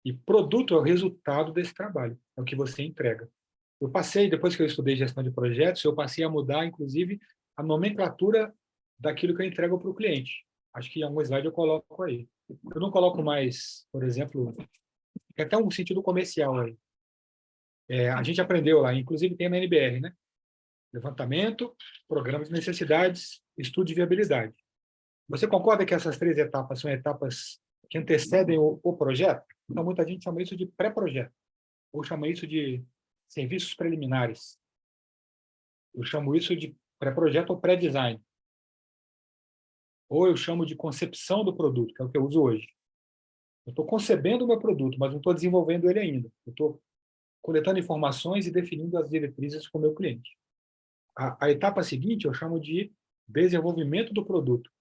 [SPEAKER 1] E produto é o resultado desse trabalho, é o que você entrega. Eu passei, depois que eu estudei gestão de projetos, eu passei a mudar, inclusive, a nomenclatura daquilo que eu entrego para o cliente. Acho que em algum slide eu coloco aí. Eu não coloco mais, por exemplo, tem até um sentido comercial aí. A gente aprendeu lá, inclusive tem na NBR, né? Levantamento, programa de necessidades, estudo de viabilidade. Você concorda que essas três etapas são etapas que antecedem o projeto? Então, muita gente chama isso de pré-projeto, ou chama isso de serviços preliminares. Eu chamo isso de pré-projeto ou pré-design. Ou eu chamo de concepção do produto, que é o que eu uso hoje. Eu estou concebendo o meu produto, mas não estou desenvolvendo ele ainda. Eu estou coletando informações e definindo as diretrizes com o meu cliente. A etapa seguinte eu chamo de desenvolvimento do produto,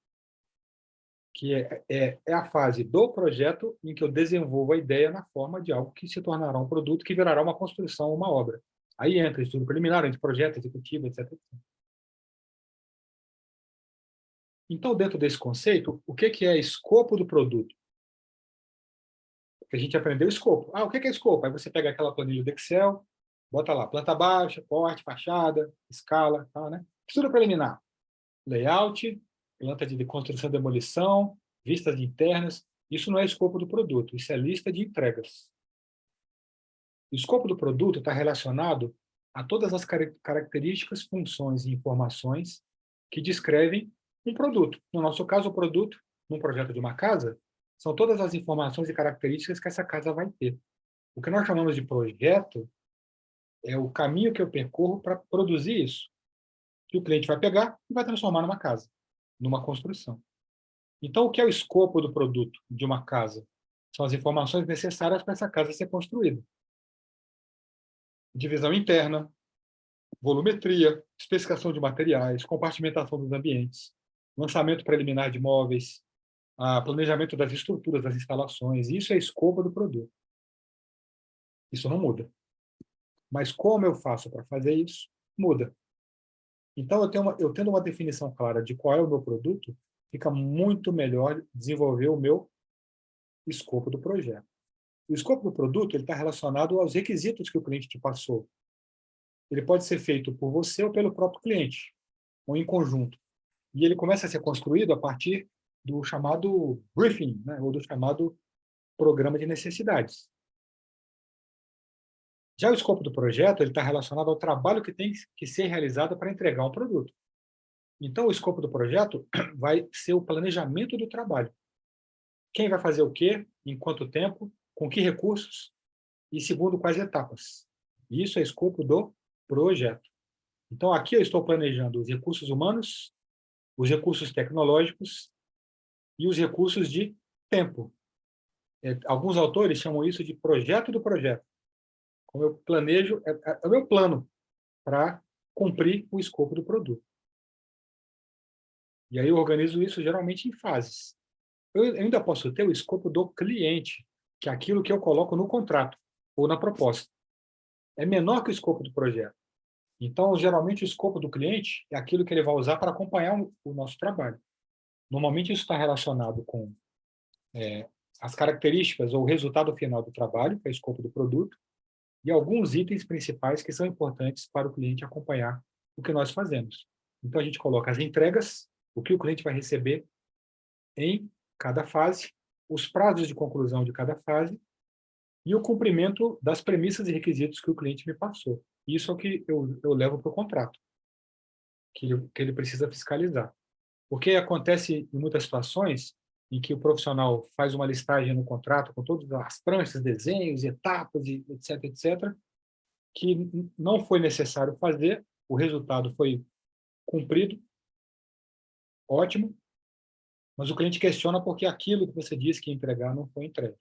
[SPEAKER 1] que é a fase do projeto em que eu desenvolvo a ideia na forma de algo que se tornará um produto que virará uma construção, uma obra. Aí entra estudo preliminar, projeto executivo, etc. Então, dentro desse conceito, o que é escopo do produto? Porque a gente aprendeu escopo. Ah, o que é escopo? Aí você pega aquela planilha do Excel, bota lá, planta baixa, porte, fachada, escala, tá, né? Estudo preliminar, layout, planta de construção e demolição, vistas internas. Isso não é escopo do produto, isso é lista de entregas. O escopo do produto está relacionado a todas as características, funções e informações que descrevem um produto. No nosso caso, o produto, num projeto de uma casa, são todas as informações e características que essa casa vai ter. O que nós chamamos de projeto é o caminho que eu percorro para produzir isso, que o cliente vai pegar e vai transformar numa casa, numa construção. Então, o que é o escopo do produto de uma casa? São as informações necessárias para essa casa ser construída. Divisão interna, volumetria, especificação de materiais, compartimentação dos ambientes, lançamento preliminar de móveis, planejamento das estruturas das instalações. Isso é escopo do produto. Isso não muda. Mas como eu faço para fazer isso? Muda. Então, eu tendo uma definição clara de qual é o meu produto, fica muito melhor desenvolver o meu escopo do projeto. O escopo do produto está relacionado aos requisitos que o cliente te passou. Ele pode ser feito por você ou pelo próprio cliente, ou em conjunto. E ele começa a ser construído a partir do chamado briefing, né, ou do chamado programa de necessidades. Já o escopo do projeto está relacionado ao trabalho que tem que ser realizado para entregar um produto. Então, o escopo do projeto vai ser o planejamento do trabalho. Quem vai fazer o quê, em quanto tempo, com que recursos e segundo quais etapas. Isso é escopo do projeto. Então, aqui eu estou planejando os recursos humanos, os recursos tecnológicos e os recursos de tempo. Alguns autores chamam isso de projeto do projeto. Como eu planejo, é o meu plano para cumprir o escopo do produto. E aí eu organizo isso geralmente em fases. Eu ainda posso ter o escopo do cliente, que é aquilo que eu coloco no contrato ou na proposta. É menor que o escopo do projeto. Então, geralmente, o escopo do cliente é aquilo que ele vai usar para acompanhar o nosso trabalho. Normalmente, isso está relacionado com as características ou o resultado final do trabalho, que é o escopo do produto, e alguns itens principais que são importantes para o cliente acompanhar o que nós fazemos. Então, a gente coloca as entregas, o que o cliente vai receber em cada fase, os prazos de conclusão de cada fase e o cumprimento das premissas e requisitos que o cliente me passou. Isso é o que eu levo para o contrato, que ele precisa fiscalizar. Porque acontece em muitas situações em que o profissional faz uma listagem no contrato com todas as pranchas, desenhos, etapas, etc., etc., que não foi necessário fazer, o resultado foi cumprido, ótimo, mas o cliente questiona porque aquilo que você disse que ia entregar não foi entregue.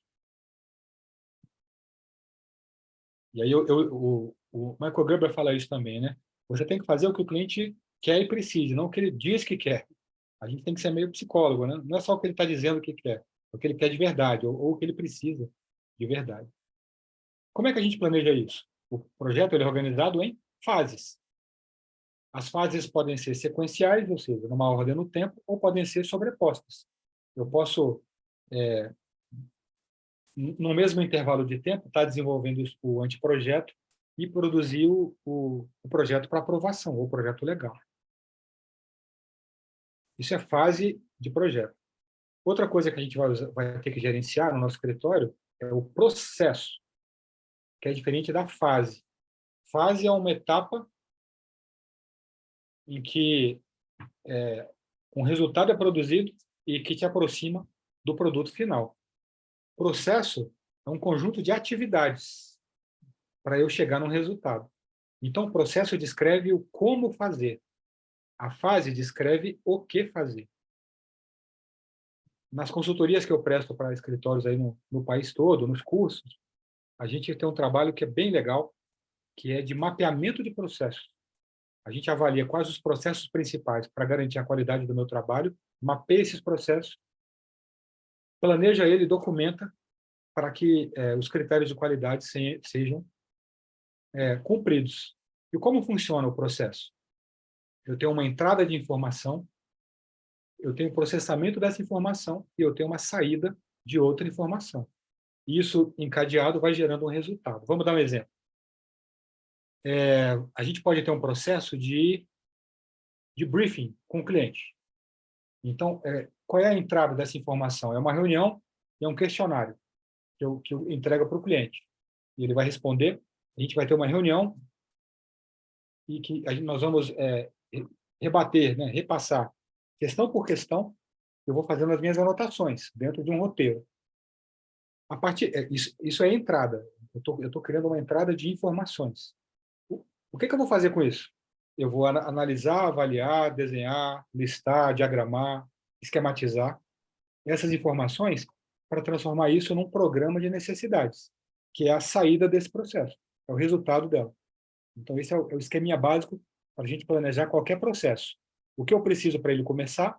[SPEAKER 1] E aí o Michael Gerber fala isso também, né? Você tem que fazer o que o cliente quer e precisa, não o que ele diz que quer. A gente tem que ser meio psicólogo, né? Não é só o que ele está dizendo que quer, é o que ele quer de verdade, ou o que ele precisa de verdade. Como é que a gente planeja isso? O projeto ele é organizado em fases. As fases podem ser sequenciais, ou seja, numa ordem no tempo, ou podem ser sobrepostas. Eu posso, no mesmo intervalo de tempo, estar desenvolvendo o anteprojeto e produzir o projeto para aprovação, ou projeto legal. Isso é fase de projeto. Outra coisa que a gente vai ter que gerenciar no nosso escritório é o processo, que é diferente da fase. Fase é uma etapa em que um resultado é produzido e que te aproxima do produto final. Processo é um conjunto de atividades para eu chegar num resultado. Então, o processo descreve o como fazer. A fase descreve o que fazer. Nas consultorias que eu presto para escritórios aí no país todo, nos cursos, a gente tem um trabalho que é bem legal, que é de mapeamento de processos. A gente avalia quais os processos principais para garantir a qualidade do meu trabalho, mapeia esses processos, planeja ele e documenta para que os critérios de qualidade sejam cumpridos. E como funciona o processo? Eu tenho uma entrada de informação, eu tenho processamento dessa informação e eu tenho uma saída de outra informação. Isso, encadeado, vai gerando um resultado. Vamos dar um exemplo. A gente pode ter um processo de briefing com o cliente. Então, qual é a entrada dessa informação? É uma reunião e é um questionário que eu entrego para o cliente. E ele vai responder, a gente vai ter uma reunião e que nós vamos rebater, né, repassar, questão por questão, eu vou fazendo as minhas anotações dentro de um roteiro. Isso é a entrada. Eu estou criando uma entrada de informações. O que eu vou fazer com isso? Eu vou analisar, avaliar, desenhar, listar, diagramar, esquematizar essas informações para transformar isso num programa de necessidades, que é a saída desse processo, é o resultado dela. Então, esse é o esqueminha básico para a gente planejar qualquer processo. O que eu preciso para ele começar,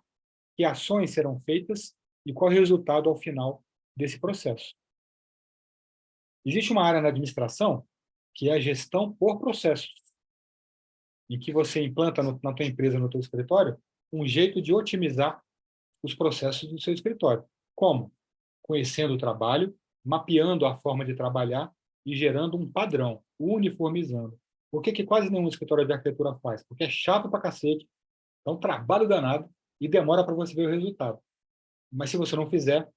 [SPEAKER 1] que ações serão feitas e qual é o resultado ao final desse processo. Existe uma área na administração que é a gestão por processos, em que você implanta na tua empresa, no teu escritório, um jeito de otimizar os processos do seu escritório. Como? Conhecendo o trabalho, mapeando a forma de trabalhar e gerando um padrão, uniformizando. Por que quase nenhum escritório de arquitetura faz? Porque é chato pra cacete, é um trabalho danado e demora para você ver o resultado. Mas se você não fizer,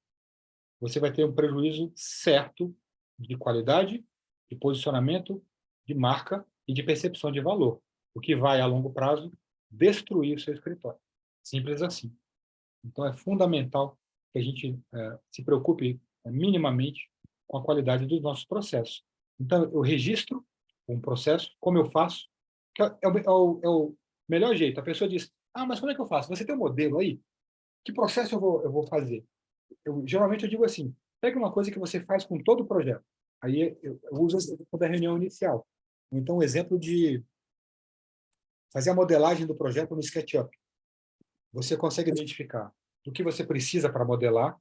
[SPEAKER 1] você vai ter um prejuízo certo de qualidade, de posicionamento, de marca e de percepção de valor, o que vai, a longo prazo, destruir o seu escritório. Simples assim. Então, é fundamental que a gente se preocupe minimamente com a qualidade dos nossos processos. Então, eu registro um processo, como eu faço, que é o melhor jeito. A pessoa diz, mas como é que eu faço? Você tem um modelo aí? Que processo eu vou fazer? Geralmente eu digo assim, pega uma coisa que você faz com todo o projeto. Aí eu uso o exemplo da reunião inicial. Ou então o exemplo de fazer a modelagem do projeto no SketchUp. Você consegue identificar o que você precisa para modelar,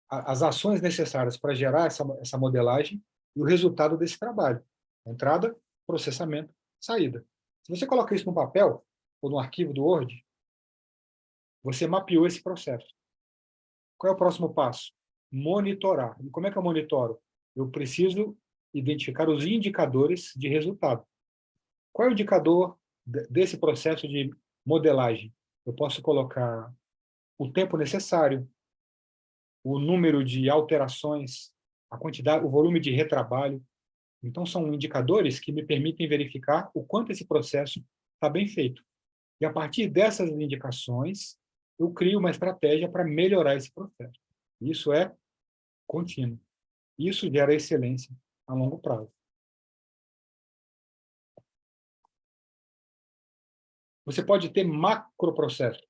[SPEAKER 1] as ações necessárias para gerar essa modelagem e o resultado desse trabalho. Entrada, processamento, saída. Se você coloca isso no papel ou no arquivo do Word, você mapeou esse processo. Qual é o próximo passo? Monitorar. E como é que eu monitoro? Eu preciso identificar os indicadores de resultado. Qual é o indicador desse processo de modelagem? Eu posso colocar o tempo necessário, o número de alterações, a quantidade, o volume de retrabalho. Então, são indicadores que me permitem verificar o quanto esse processo está bem feito. E, a partir dessas indicações, eu crio uma estratégia para melhorar esse processo. Isso é contínuo. Isso gera excelência a longo prazo. Você pode ter macroprocessos,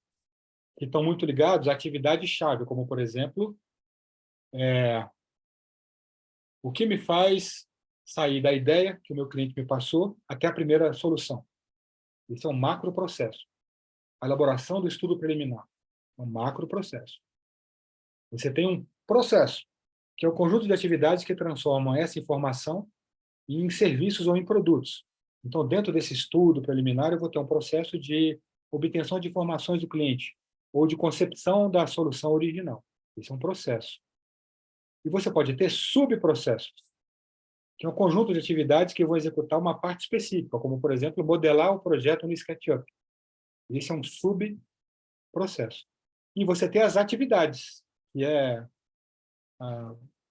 [SPEAKER 1] que estão muito ligados à atividade-chave, como, por exemplo, o que me faz sair da ideia que o meu cliente me passou até a primeira solução. Isso é um macroprocesso. A elaboração do estudo preliminar é um macroprocesso. Você tem um processo, que é o conjunto de atividades que transformam essa informação em serviços ou em produtos. Então, dentro desse estudo preliminar, eu vou ter um processo de obtenção de informações do cliente ou de concepção da solução original. Esse é um processo. E você pode ter subprocessos, que é um conjunto de atividades que vão executar uma parte específica, como, por exemplo, modelar o projeto no SketchUp. Esse é um subprocesso. E você tem as atividades, que é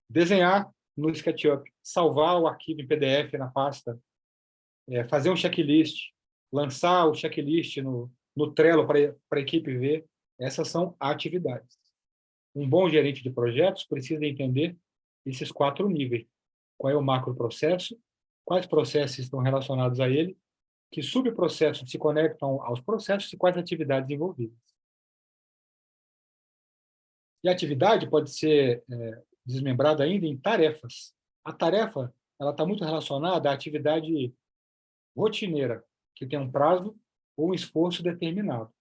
[SPEAKER 1] desenhar no SketchUp, salvar o arquivo em PDF na pasta, fazer um checklist, lançar o checklist no Trello para a equipe ver. Essas são atividades. Um bom gerente de projetos precisa entender esses 4 níveis. Qual é o macroprocesso, quais processos estão relacionados a ele, que subprocessos se conectam aos processos e quais atividades envolvidas. E a atividade pode ser desmembrada ainda em tarefas. A tarefa ela está muito relacionada à atividade rotineira, que tem um prazo ou um esforço determinado,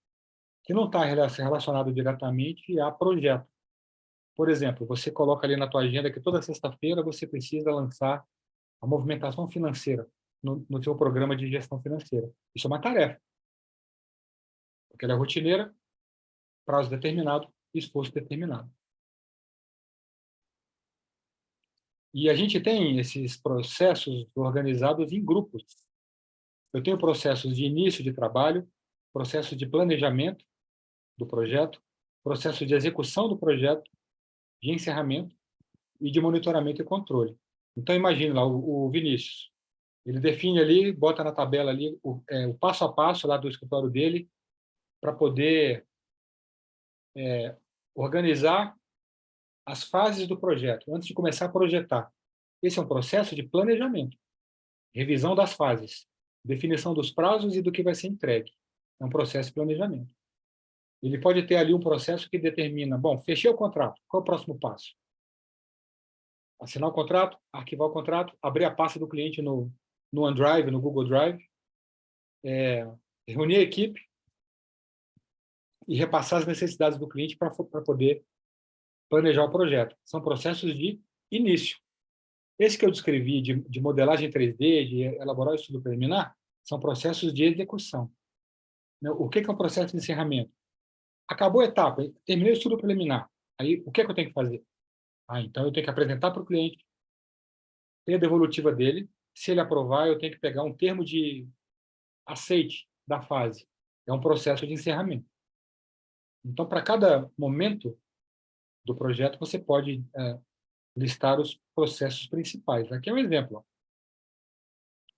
[SPEAKER 1] que não está relacionado diretamente a projeto. Por exemplo, você coloca ali na tua agenda que toda sexta-feira você precisa lançar a movimentação financeira no seu programa de gestão financeira. Isso é uma tarefa, porque ela é rotineira, prazo determinado, esforço determinado. E a gente tem esses processos organizados em grupos. Eu tenho processos de início de trabalho, processo de planejamento do projeto, processo de execução do projeto, de encerramento e de monitoramento e controle. Então, imagine lá o Vinícius. Ele define ali, bota na tabela ali o passo a passo lá do escritório dele para poder organizar as fases do projeto, antes de começar a projetar. Esse é um processo de planejamento, revisão das fases, definição dos prazos e do que vai ser entregue. É um processo de planejamento. Ele pode ter ali um processo que determina, bom, fechei o contrato, qual é o próximo passo? Assinar o contrato, arquivar o contrato, abrir a pasta do cliente no OneDrive, no Google Drive, reunir a equipe e repassar as necessidades do cliente para poder planejar o projeto. São processos de início. Esse que eu descrevi de modelagem 3D, de elaborar o estudo preliminar, são processos de execução. O que é um processo de encerramento? Acabou a etapa, terminei o estudo preliminar. Aí, o que eu tenho que fazer? Então, eu tenho que apresentar para o cliente, ter a devolutiva dele. Se ele aprovar, eu tenho que pegar um termo de aceite da fase. É um processo de encerramento. Então, para cada momento do projeto, você pode listar os processos principais. Aqui é um exemplo.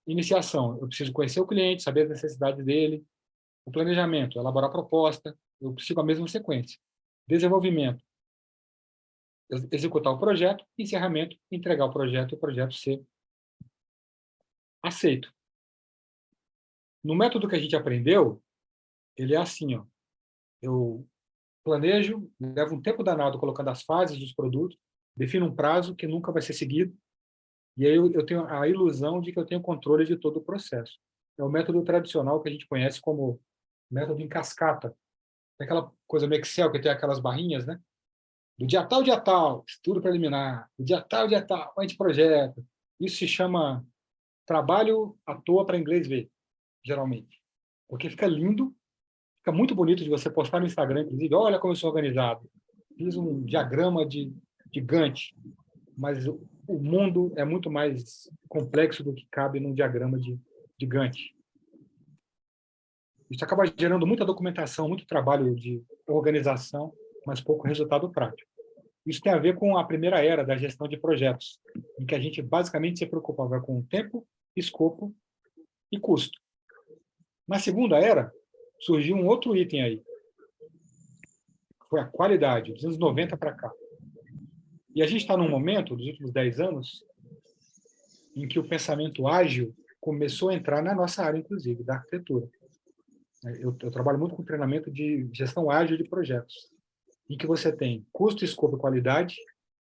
[SPEAKER 1] Iniciação, eu preciso conhecer o cliente, saber as necessidades dele. O planejamento, elaborar a proposta, eu sigo a mesma sequência. Desenvolvimento, executar o projeto. Encerramento, entregar o projeto e o projeto ser aceito. No método que a gente aprendeu, ele é assim, ó. Eu planejo, levo um tempo danado colocando as fases dos produtos, defino um prazo que nunca vai ser seguido, e aí eu tenho a ilusão de que eu tenho controle de todo o processo. É o método tradicional que a gente conhece como método em cascata. É aquela coisa no Excel que tem aquelas barrinhas, né? Do dia tal, estudo preliminar. Do dia tal, anteprojeto. Isso se chama trabalho à toa para inglês ver, geralmente. Porque fica lindo, fica muito bonito de você postar no Instagram, inclusive. Olha como eu sou organizado. Fiz um diagrama de Gantt, mas o mundo é muito mais complexo do que cabe num diagrama de Gantt. Isso acaba gerando muita documentação, muito trabalho de organização, mas pouco resultado prático. Isso tem a ver com a primeira era da gestão de projetos, em que a gente basicamente se preocupava com tempo, escopo e custo. Na segunda era, surgiu um outro item aí, que foi a qualidade, dos anos 90 para cá. E a gente está num momento, dos últimos 10 anos, em que o pensamento ágil começou a entrar na nossa área, inclusive, da arquitetura. Eu trabalho muito com treinamento de gestão ágil de projetos, em que você tem custo, escopo e qualidade,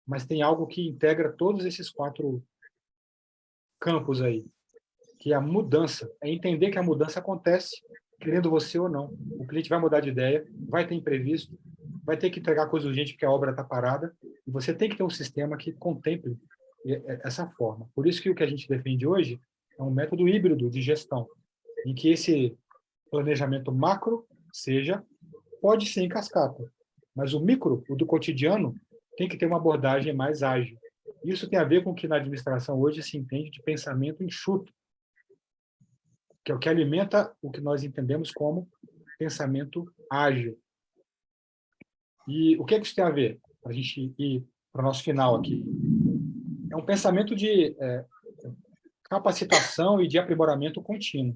[SPEAKER 1] mas tem algo que integra todos esses 4 campos aí, que é a mudança. É entender que a mudança acontece, querendo você ou não. O cliente vai mudar de ideia, vai ter imprevisto, vai ter que entregar coisa urgente porque a obra está parada, e você tem que ter um sistema que contemple essa forma. Por isso que o que a gente defende hoje é um método híbrido de gestão, em que esse planejamento macro pode ser em cascata, mas o micro, o do cotidiano, tem que ter uma abordagem mais ágil. Isso tem a ver com o que na administração hoje se entende de pensamento enxuto, que é o que alimenta o que nós entendemos como pensamento ágil. E o que é que isso tem a ver? Para a gente ir para o nosso final aqui. É um pensamento de capacitação e de aprimoramento contínuo.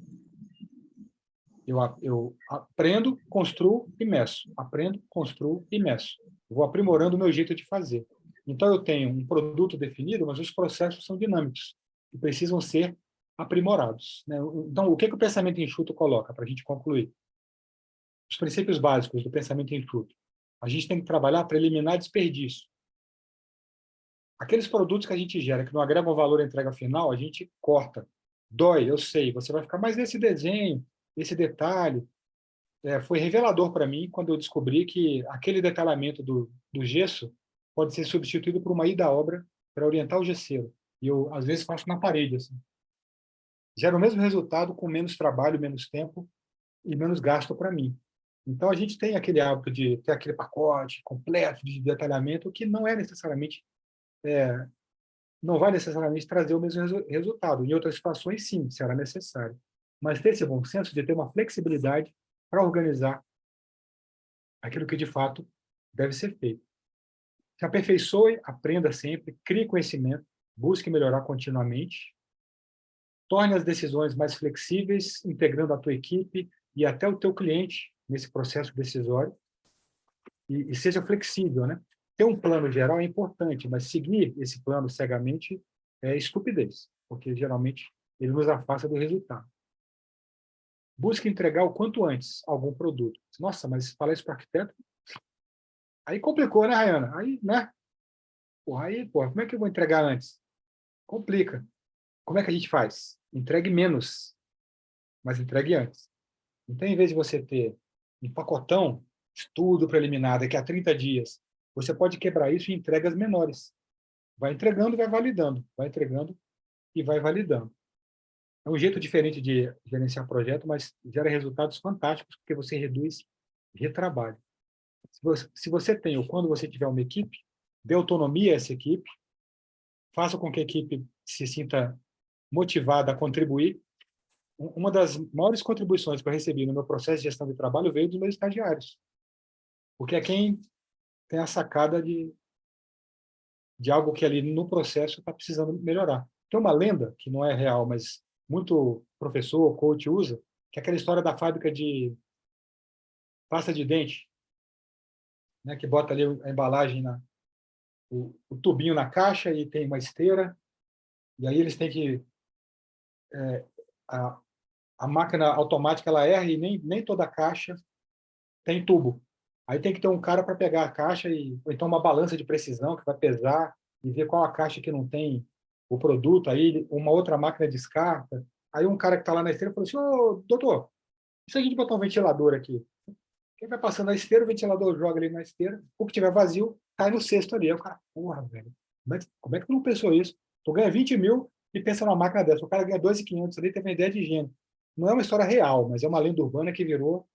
[SPEAKER 1] Eu aprendo, construo e meço. Aprendo, construo e meço. Eu vou aprimorando o meu jeito de fazer. Então, eu tenho um produto definido, mas os processos são dinâmicos e precisam ser aprimorados, né? Então, o que o pensamento enxuto coloca, para a gente concluir? Os princípios básicos do pensamento enxuto. A gente tem que trabalhar para eliminar desperdício. Aqueles produtos que a gente gera, que não agregam valor à entrega final, a gente corta. Dói, eu sei. Você vai ficar, mas esse desenho, esse detalhe, foi revelador para mim quando eu descobri que aquele detalhamento do gesso pode ser substituído por uma ida à obra para orientar o gesseiro. E eu, às vezes, faço na parede. Assim. Gera o mesmo resultado com menos trabalho, menos tempo e menos gasto para mim. Então, a gente tem aquele hábito de ter aquele pacote completo de detalhamento que não é necessariamente, não vai necessariamente trazer o mesmo resultado. Em outras situações, sim, será necessário. Mas ter esse bom senso de ter uma flexibilidade para organizar aquilo que, de fato, deve ser feito. Se aperfeiçoe, aprenda sempre, crie conhecimento, busque melhorar continuamente, torne as decisões mais flexíveis, integrando a tua equipe e até o teu cliente nesse processo decisório, e seja flexível, né? Ter um plano geral é importante, mas seguir esse plano cegamente é estupidez, porque geralmente ele nos afasta do resultado. Busque entregar o quanto antes algum produto. Nossa, mas falar isso para o arquiteto, aí complicou, né, Rayana? Aí, né? Porra, como é que eu vou entregar antes? Complica. Como é que a gente faz? Entregue menos, mas entregue antes. Então, em vez de você ter um pacotão, estudo preliminar daqui a 30 dias, você pode quebrar isso em entregas menores. Vai entregando e vai validando. Vai entregando e vai validando. É um jeito diferente de gerenciar projeto, mas gera resultados fantásticos, porque você reduz retrabalho. Se você tem, ou quando você tiver uma equipe, dê autonomia a essa equipe, faça com que a equipe se sinta motivada a contribuir. Uma das maiores contribuições que eu recebi no meu processo de gestão de trabalho veio dos meus estagiários, porque é quem tem a sacada de algo que ali no processo está precisando melhorar. Tem uma lenda, que não é real, mas muito professor, coach usa, que é aquela história da fábrica de pasta de dente, né, que bota ali a embalagem, o tubinho na caixa e tem uma esteira, e aí eles têm que... A, a máquina automática ela erra e nem toda caixa tem tubo. Aí tem que ter um cara para pegar a caixa, ou então uma balança de precisão que vai pesar e ver qual a caixa que não tem o produto. Aí uma outra máquina descarta. Aí um cara que está lá na esteira falou assim: ô, doutor, e se a gente botar um ventilador aqui? Quem vai passando na esteira, o ventilador joga ali na esteira, o que tiver vazio, cai no cesto ali. Aí o cara, porra, velho, como é que tu não pensou isso? Tu ganha 20 mil e pensa numa máquina dessa. O cara ganha 2.500 ali, teve uma ideia de gênio. Não é uma história real, mas é uma lenda urbana que virou,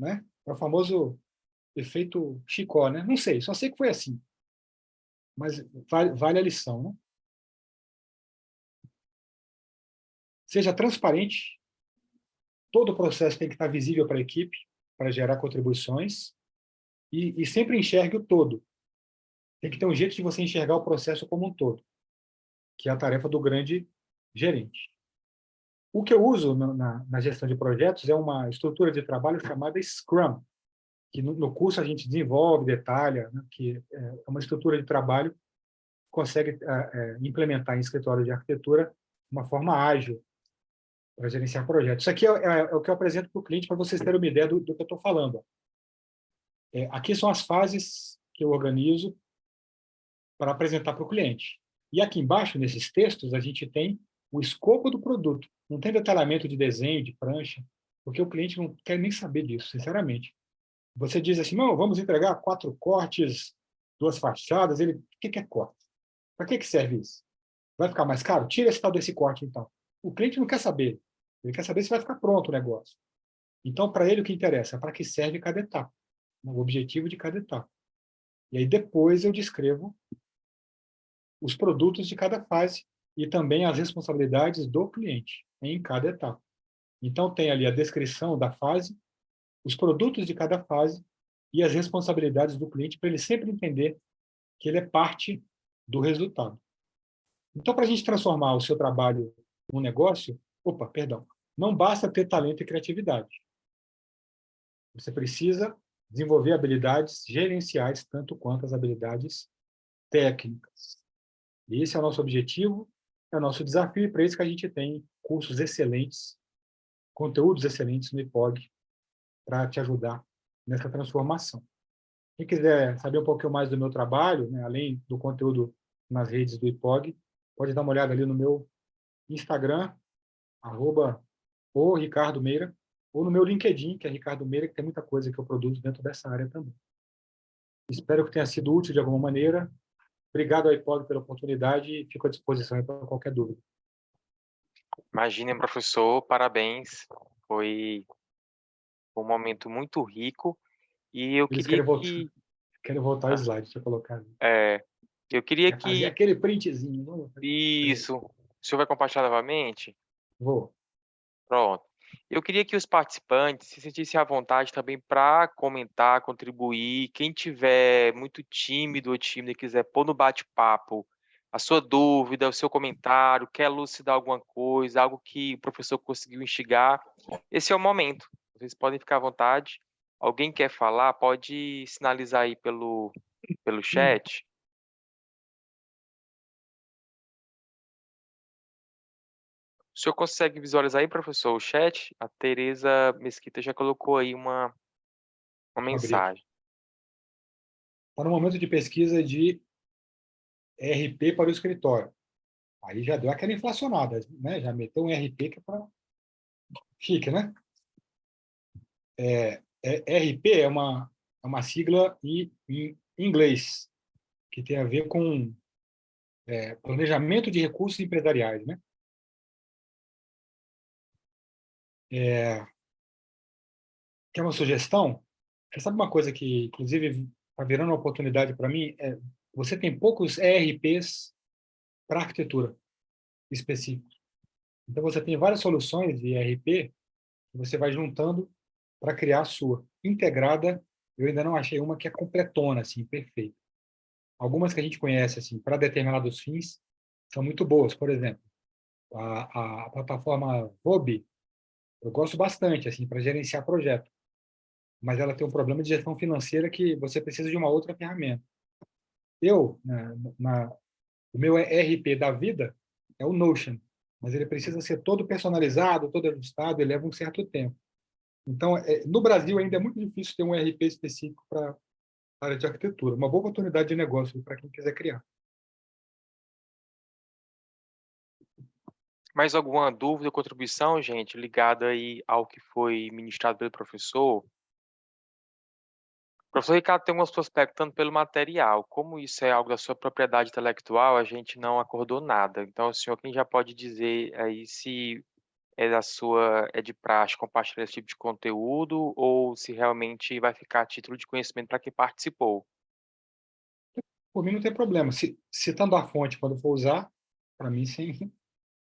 [SPEAKER 1] né? É o famoso efeito Chicó, né? Não sei, só sei que foi assim. Mas vale a lição, né? Seja transparente, todo o processo tem que estar visível para a equipe, para gerar contribuições, e sempre enxergue o todo. Tem que ter um jeito de você enxergar o processo como um todo, que é a tarefa do grande gerente. O que eu uso na gestão de projetos é uma estrutura de trabalho chamada Scrum, que no curso a gente desenvolve, detalha, né, que é uma estrutura de trabalho que consegue implementar em escritório de arquitetura uma forma ágil para gerenciar projetos. Isso aqui é o que eu apresento para o cliente para vocês terem uma ideia do que eu estou falando. Aqui são as fases que eu organizo para apresentar para o cliente. E aqui embaixo, nesses textos, a gente tem o escopo do produto. Não tem detalhamento de desenho, de prancha, porque o cliente não quer nem saber disso, sinceramente. Você diz assim, não, vamos entregar 4 cortes, 2 fachadas. Ele, o que é corte? Para que serve isso? Vai ficar mais caro? Tira esse tal desse corte, então. O cliente não quer saber. Ele quer saber se vai ficar pronto o negócio. Então, para ele, o que interessa é para que serve cada etapa, o objetivo de cada etapa. E aí, depois, eu descrevo os produtos de cada fase e também as responsabilidades do cliente em cada etapa. Então, tem ali a descrição da fase, os produtos de cada fase e as responsabilidades do cliente para ele sempre entender que ele é parte do resultado. Então, para a gente transformar o seu trabalho num negócio, não basta ter talento e criatividade. Você precisa desenvolver habilidades gerenciais tanto quanto as habilidades técnicas. E esse é o nosso objetivo, é o nosso desafio, e para isso que a gente tem cursos excelentes, conteúdos excelentes no IPOG, para te ajudar nessa transformação. Quem quiser saber um pouquinho mais do meu trabalho, né, além do conteúdo nas redes do IPOG, pode dar uma olhada ali no meu Instagram, @o Ricardo Meira, ou no meu LinkedIn, que é Ricardo Meira, que tem muita coisa que eu produzo dentro dessa área também. Espero que tenha sido útil de alguma maneira. Obrigado ao IPOG pela oportunidade e fico à disposição para qualquer dúvida.
[SPEAKER 2] Imaginem, professor, parabéns. Foi um momento muito rico e eu
[SPEAKER 1] Eles
[SPEAKER 2] queria
[SPEAKER 1] querem voltar ao
[SPEAKER 2] ah,
[SPEAKER 1] slide, deixa eu colocar ali.
[SPEAKER 2] é, eu queria
[SPEAKER 1] Quer fazer
[SPEAKER 2] que
[SPEAKER 1] aquele printzinho.
[SPEAKER 2] isso. O senhor vai compartilhar novamente?
[SPEAKER 1] Vou.
[SPEAKER 2] Pronto. Eu queria que os participantes se sentissem à vontade também para comentar, contribuir. Quem tiver muito tímido ou tímida e quiser pôr no bate-papo a sua dúvida, o seu comentário, quer elucidar alguma coisa, algo que o professor conseguiu instigar, esse é o momento. Vocês podem ficar à vontade. Alguém quer falar, pode sinalizar aí pelo chat. O senhor consegue visualizar aí, professor, o chat? A Tereza Mesquita já colocou aí uma
[SPEAKER 1] Abrir aqui.
[SPEAKER 2] mensagem.
[SPEAKER 1] Está no momento de pesquisa de RP para o escritório. Aí já deu aquela inflacionada, né? Já meteu um RP que é para chique, né? RP é uma sigla em inglês, que tem a ver com planejamento de recursos empresariais, né? Que é uma sugestão. Você sabe uma coisa que, inclusive, está virando uma oportunidade para mim? Você tem poucos ERPs para arquitetura específicos. Então, você tem várias soluções de ERP que você vai juntando para criar a sua. Integrada, eu ainda não achei uma que é completona, assim, perfeita. Algumas que a gente conhece, assim, para determinados fins, são muito boas. Por exemplo, a plataforma Vobi, eu gosto bastante, assim, para gerenciar projeto. Mas ela tem um problema de gestão financeira que você precisa de uma outra ferramenta. Eu, o meu ERP da vida é o Notion. mas ele precisa ser todo personalizado, todo ajustado, e leva um certo tempo. Então, no Brasil ainda é muito difícil ter um ERP específico para a área de arquitetura. Uma boa oportunidade de negócio para quem quiser criar.
[SPEAKER 2] Mais alguma dúvida ou contribuição, gente, ligada aí ao que foi ministrado pelo professor? O professor Ricardo tem alguns prospectando pelo material. Como isso é algo da sua propriedade intelectual, a gente não acordou nada. Então, o senhor quem já pode dizer aí se é de praxe compartilhar esse tipo de conteúdo ou se realmente vai ficar a título de conhecimento para quem participou.
[SPEAKER 1] Por mim, não tem problema. Citando a fonte quando for usar, para mim, sem,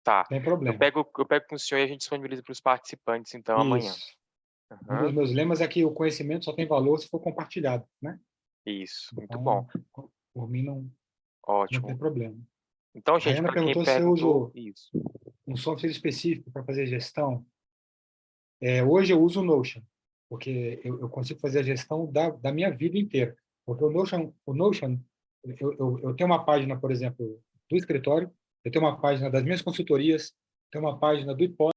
[SPEAKER 2] Tá.
[SPEAKER 1] sem
[SPEAKER 2] Eu
[SPEAKER 1] problema.
[SPEAKER 2] pego eu pego com o senhor e a gente disponibiliza para os participantes, então, amanhã.
[SPEAKER 1] Isso. Um dos
[SPEAKER 2] Aham.
[SPEAKER 1] meus lemas é que o conhecimento só tem valor se for compartilhado, né?
[SPEAKER 2] Isso, muito bom.
[SPEAKER 1] Então, por mim, não tem
[SPEAKER 2] Ótimo.
[SPEAKER 1] problema.
[SPEAKER 2] Então,
[SPEAKER 1] A
[SPEAKER 2] gente,
[SPEAKER 1] Rayana
[SPEAKER 2] para quem
[SPEAKER 1] perguntou se eu
[SPEAKER 2] perguntou
[SPEAKER 1] uso
[SPEAKER 2] isso.
[SPEAKER 1] um software específico para fazer gestão. Hoje eu uso o Notion, porque eu consigo fazer a gestão da minha vida inteira. Porque o Notion eu tenho uma página, por exemplo, do escritório, eu tenho uma página das minhas consultorias, tenho uma página do